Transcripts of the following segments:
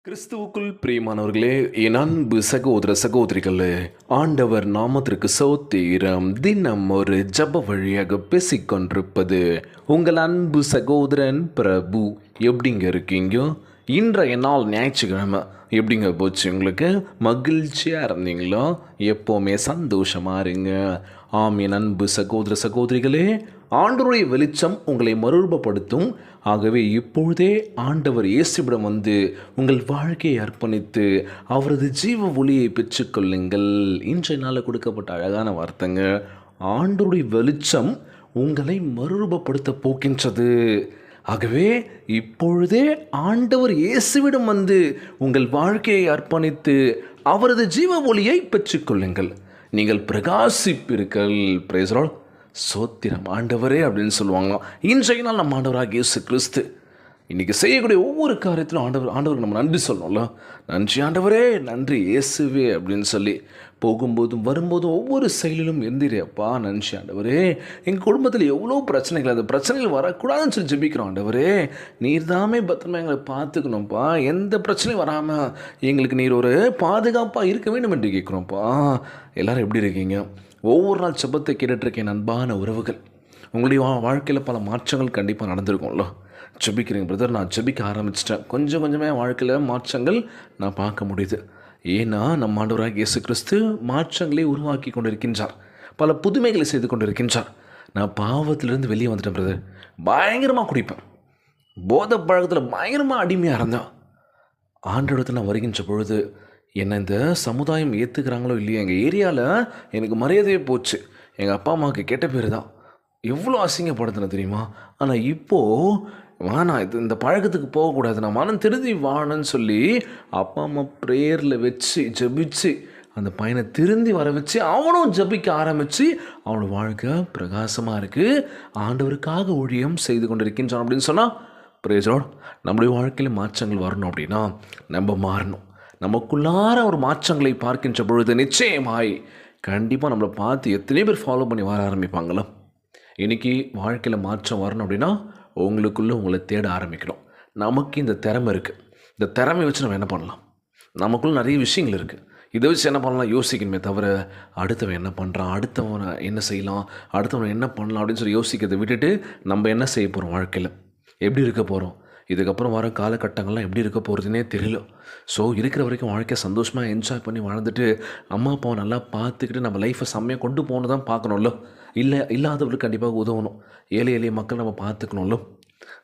கிறிஸ்துவுக்குள் பிரியமானவர்களே, என் அன்பு சகோதர சகோதரிகளே, ஆண்டவர் நாமத்திற்கு சோத்திரம். தினம் ஒரு ஜப வழியாக பேசிக்கொண்டிருப்பது உங்கள் அன்பு சகோதரன் பிரபு. எப்படிங்க இருக்கீங்க? இன்றைய நாள் ஞாயிற்றுக்கிழமை எப்படிங்க போச்சு? உங்களுக்கு மகிழ்ச்சியாக இருந்தீங்களோ? எப்போவுமே சந்தோஷமாக இருங்க. ஆம், என் அன்பு சகோதர சகோதரிகளே, ஆண்டவருடைய வெளிச்சம் உங்களை மறுரூபப்படுத்தும். ஆகவே இப்பொழுதே ஆண்டவர் இயேசுவிடம் வந்து உங்கள் வாழ்க்கையை அர்ப்பணித்து அவரது ஜீவ ஒளியை பெற்றுக்கொள்ளுங்கள். இன்றைய நாளில் கொடுக்கப்பட்ட அழகான வார்த்தைங்க. ஆண்டவருடைய வெளிச்சம் உங்களை மறுரூபப்படுத்த போக்கின்றது. ஆகவே இப்பொழுதே ஆண்டவர் இயேசுவிடம் வந்து உங்கள் வாழ்க்கையை அர்ப்பணித்து அவரது ஜீவ ஒளியை பெற்றுக்கொள்ளுங்கள். நீங்கள் பிரகாசிப்பீர்கள். Praise the Lord. சோத்திரம் ஆண்டவரே அப்படின்னு சொல்லுவாங்க. இன்றைய நாள் நம்ம ஆண்டவராக இயேசு கிறிஸ்து இன்றைக்கி செய்யக்கூடிய ஒவ்வொரு காரியத்திலும் ஆண்டவருக்கு நம்ம நன்றி சொல்லணும்ல. நன்றி ஆண்டவரே, நன்றி இயேசுவே அப்படின்னு சொல்லி போகும்போதும் வரும்போதும் ஒவ்வொரு செயலிலும் எந்திரியப்பா நன்றி ஆண்டவரே. எங்கள் குடும்பத்தில் எவ்வளோ பிரச்சனைகள், அந்த பிரச்சனைகள் வரக்கூடாதுன்னு சொல்லி ஜெபிக்கிறோம் ஆண்டவரே. நீர் தாமே பத்திரமா எங்களை பார்த்துக்கணும்ப்பா. எந்த பிரச்சனையும் வராமல் எங்களுக்கு நீர் ஒரு பாதுகாப்பாக இருக்க வேண்டும் என்று கேட்குறோம்ப்பா. எல்லோரும் எப்படி இருக்கீங்க? ஒவ்வொரு நாள் ஜெபத்தை கேட்டுட்ருக்கேன் அன்பான உறவுகள். உங்களுடைய வாழ்க்கையில் பல மாற்றங்கள் கண்டிப்பாக நடந்திருக்கும்ல. ஜெபிக்கிறீங்க பிரதர், நான் ஜெபிக்க ஆரம்பிச்சிட்டேன். கொஞ்சம் கொஞ்சமே வாழ்க்கையில் மாற்றங்கள் நான் பார்க்க முடியுது. ஏன்னா நம்ம ஆண்டவராக இயேசு கிறிஸ்து மாற்றங்களை உருவாக்கி கொண்டிருக்கின்றார், பல புதுமைகளை செய்து கொண்டிருக்கின்றார். நான் பாவத்திலிருந்து வெளியே வந்துட்டேன் பிரதர். பயங்கரமாக குடிப்பேன், போதை பழக்கத்தில் பயங்கரமாக அடிமையாக இருந்தேன். ஆண்டவரத்தில் நான் வருகின்ற பொழுது என்னை இந்த சமுதாயம் ஏற்றுக்கிறாங்களோ இல்லையா, எங்கள் ஏரியாவில் எனக்கு மரியாதையே போச்சு. எங்கள் அப்பா அம்மாவுக்கு கெட்ட பேர் தான். எவ்வளோ அசிங்கப்படுத்தின தெரியுமா? ஆனால் இப்போது வேணாம், இந்த பழக்கத்துக்கு போகக்கூடாது, நான் மனம் திருந்தி வாழணும்னு சொல்லி அப்பா அம்மா ப்ரேயரில் வச்சு ஜபிச்சு அந்த பையனை திருந்தி வர வச்சு அவனும் ஜபிக்க ஆரம்பித்து அவனோட வாழ்க்கை பிரகாசமாக இருக்குது. ஆண்டவருக்காக ஊழியம் செய்து கொண்டிருக்கின்றான் அப்படின்னு சொன்னால் பிரைஸ் தி லார்ட். நம்முடைய வாழ்க்கையில் மாற்றங்கள் வரணும் அப்படின்னா நம்ம மாறணும். நமக்குள்ளார ஒரு மாற்றங்களை பார்க்கின்ற பொழுது நிச்சயமாய் கண்டிப்பாக நம்மளை பார்த்து எத்தனை பேர் ஃபாலோ பண்ணி வர ஆரம்பிப்பாங்களோ. இன்றைக்கி வாழ்க்கையில் மாற்றம் வரணும் அப்படின்னா உங்களுக்குள்ளே உங்களை தேட ஆரம்பிக்கணும். நமக்கு இந்த திறமை இருக்குது. இந்த திறமையை வச்சு நம்ம என்ன பண்ணலாம்? நமக்குள்ளே நிறைய விஷயங்கள் இருக்குது. இதை வச்சு என்ன பண்ணலாம் யோசிக்கணுமே தவிர அடுத்தவன் என்ன பண்ணுறான், அடுத்தவனை என்ன செய்யலாம், அடுத்தவனை என்ன பண்ணலாம் அப்படின்னு சொல்லி யோசிக்கிறதை விட்டுட்டு நம்ம என்ன செய்ய போகிறோம், வாழ்க்கையில் எப்படி இருக்க போகிறோம், இதுக்கப்புறம் வர காலகட்டங்கள்லாம் எப்படி இருக்க போகிறதுனே தெரியல. ஸோ இருக்கிற வரைக்கும் வாழ்க்கையை சந்தோஷமாக என்ஜாய் பண்ணி வாழ்ந்துட்டு அம்மா அப்பாவை நல்லா பார்த்துக்கிட்டு நம்ம லைஃப்பை செம்மையாக கொண்டு போகணும் தான் பார்க்கணும்ல. இல்லாதவர்களுக்கு கண்டிப்பாக உதவணும். ஏழை எளிய மக்கள் நம்ம பார்த்துக்கணும்ல.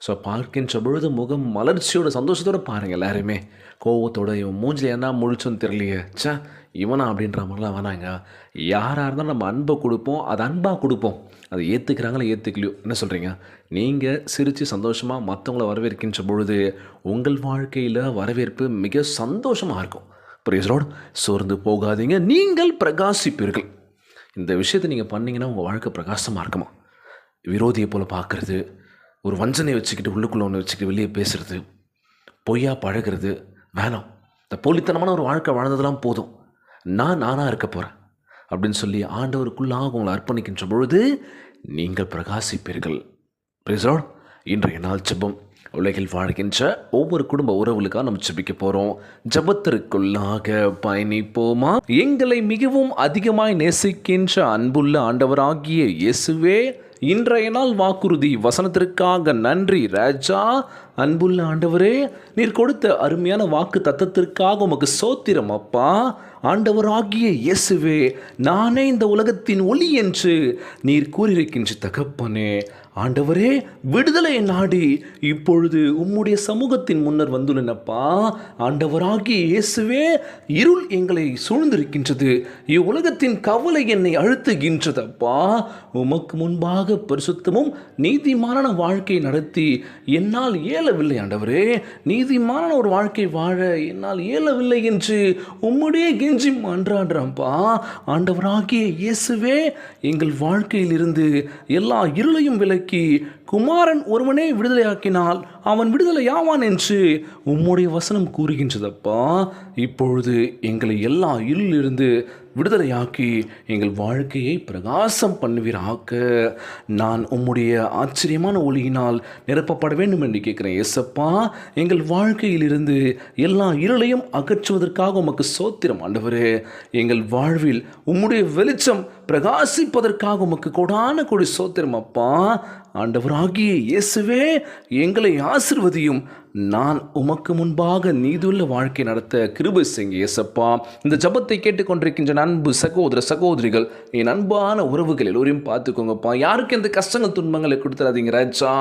ஸோ பார்க்கின்ற பொழுது முகம் மலர்ச்சியோட சந்தோஷத்தோடு பாருங்கள். எல்லாருமே கோவத்தோட இவன் மூஞ்சில் என்ன முழிச்சோன்னு தெரியலையே, சே இவனா அப்படின்ற மாதிரிலாம் வேணாங்க. யாராக இருந்தாலும் நம்ம அன்பை கொடுப்போம், அது அன்பாக கொடுப்போம். அதை ஏற்றுக்கிறாங்களோ ஏற்றுக்கலையோ, என்ன சொல்கிறீங்க? நீங்கள் சிரித்து சந்தோஷமாக மற்றவங்கள வரவேற்கின்ற பொழுது உங்கள் வாழ்க்கையில் வரவேற்பு மிக சந்தோஷமாக இருக்கும். Praise the Lord. சோர்ந்து போகாதீங்க, நீங்கள் பிரகாசிப்பீர்கள். இந்த விஷயத்தை நீங்கள் பண்ணிங்கன்னா உங்கள் வாழ்க்கை பிரகாசமாக இருக்குமா? விரோதியை போல் பார்க்குறது, ஒரு வஞ்சனை வச்சுக்கிட்டு உள்ளுக்குள்ளே ஒன்று வச்சுக்கிட்டு வெளியே பேசுகிறது, பொய்யா பழகிறது வேணாம். இந்த போலித்தனமான ஒரு வாழ்க்கை வாழ்ந்ததெல்லாம் போதும். நானாக இருக்க போகிறேன் அப்படின்னு சொல்லி ஆண்டவருக்குள்ளாக உங்களை அர்ப்பணிக்கின்ற பொழுது நீங்கள் பிரகாசிப்பீர்கள். Praise the Lord. இன்றைய நாள் ஜெபம். உலகில் வாழ்கின்ற ஒவ்வொரு குடும்ப உறவுகளுக்காக நம்ம ஜெபிக்க போகிறோம். ஜெபத்திற்குள்ளாக பயணிப்போமா? எங்களை மிகவும் அதிகமாய் நேசிக்கின்ற அன்புள்ள ஆண்டவராகிய இயேசுவே, இன்றைய நாள் வாக்குறுதி வசனத்திற்காக நன்றி ராஜா. அன்புள்ள ஆண்டவரே, நீர் கொடுத்த அருமையான வாக்கு தத்தத்திற்காக உமக்கு சோத்திரம் அப்பா. ஆண்டவராகிய இயேசுவே, நானே இந்த உலகத்தின் ஒளி என்று நீர் கூறியிருக்கின்ற தகப்பனே, ஆண்டவரே விடுதலை நாடி இப்பொழுது உம்முடைய சமூகத்தின் முன்னர் வந்துள்ளனப்பா. ஆண்டவராகிய இயேசுவே, இருள் எங்களை சூழ்ந்திருக்கின்றது, இவ்வுலகத்தின் கவலை என்னை அழுத்துகின்றதப்பா. உமக்கு முன்பாக பரிசுத்தமும் நீதிமான வாழ்க்கை நடத்தி என்னால் இயலவில்லை ஆண்டவரே. நீதிமான ஒரு வாழ்க்கை வாழ என்னால் இயலவில்லை என்று உம்முடைய கெஞ்சி மன்றாடுறப்பா. ஆண்டவராகிய இயேசுவே, எங்கள் வாழ்க்கையிலிருந்து எல்லா இருளையும் விலக்கி குமாரன் ஒருவனே விடுதலையாக்கினால் அவன் விடுதலையாவான் என்று உம்முடைய வசனம் கூறுகின்றதப்பா. இப்பொழுது எங்களை எல்லா இருளிலிருந்து விடுதலையாக்கி எங்கள் வாழ்க்கையை பிரகாசம் பண்ணுவீராக. நான் உம்முடைய ஆச்சரியமான ஒளியினால் நிரப்பப்பட வேண்டும் என்று கேட்கிறேன். ஏசப்பா, எங்கள் வாழ்க்கையிலிருந்து எல்லா இருளையும் அகற்றுவதற்காக உமக்கு சோத்திரம் ஆண்டவரே. எங்கள் வாழ்வில் உம்முடைய வெளிச்சம் பிரகாசிப்பதற்காக உமக்கு கொடான கொடி சோத்திரம் அப்பா. ஆண்டவராகிய இயேசுவே, எங்களை ஆசிர்வதியும். நான் உமக்கு முன்பாக நீதியுள்ள வாழ்க்கை நடத்த கிருபை செய்யுங்க இயேசப்பா. இந்த ஜபத்தை கேட்டுக்கொண்டிருக்கின்ற அன்பு சகோதர சகோதரிகள், என் அன்பான உறவுகள் எல்லோரையும் பார்த்துக்கோங்கப்பா. யாருக்கு எந்த கஷ்டங்கள் துன்பங்களை கொடுத்துடாதீங்க ராஜா.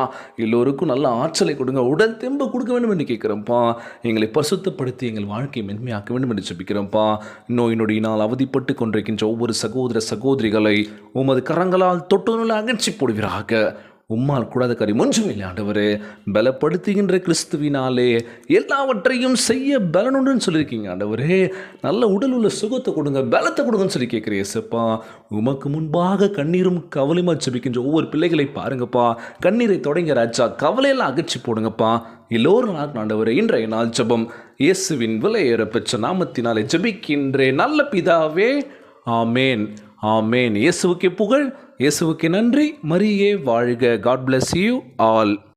எல்லோருக்கும் நல்ல ஆற்றலை கொடுங்க, உடல் தெம்பு கொடுக்க வேண்டும் என்று கேட்குறோம்ப்பா. எங்களை பரிசுத்தப்படுத்தி எங்கள் வாழ்க்கையை மென்மையாக்க வேண்டும் என்று ஜெபிக்கிறோம்ப்பா. நோய் நொடியினால் அவதிப்பட்டு கொண்டிருக்கின்ற ஒவ்வொரு சகோதர சகோதரிகளை உமது கரங்களால் தொட்டு அகற்றி போடுவீராக. உம்மால் கூடாத காரியம் ஒன்றும் இல்லை ஆண்டவரே. பலப்படுத்துகின்ற கிறிஸ்துவினாலே எல்லாவற்றையும் செய்ய பலனுன்னு சொல்லியிருக்கீங்க ஆண்டவரே. நல்ல உடல் உள்ள சுகத்தை கொடுங்க, பலத்தை கொடுங்கன்னு சொல்லி கேட்குறேன் இயேசப்பா. உமக்கு முன்பாக கண்ணீரும் கவலையுமா ஜெபிக்கின்ற ஒவ்வொரு பிள்ளைகளை பாருங்கப்பா. கண்ணீரை தொடங்க ராஜா, கவலையெல்லாம் அகற்றி போடுங்கப்பா. எல்லோரும் ஆண்டவரே, இன்றைய நாள் ஜெபம் இயேசுவின் விலையேற பெற்ற நாமத்தினாலே ஜெபிக்கின்றேன் நல்ல பிதாவே, ஆமேன், ஆமேன். இயேசுவுக்கே புகழ், இயேசுவுக்கு நன்றி. மரியே வாழ்க. God bless you all.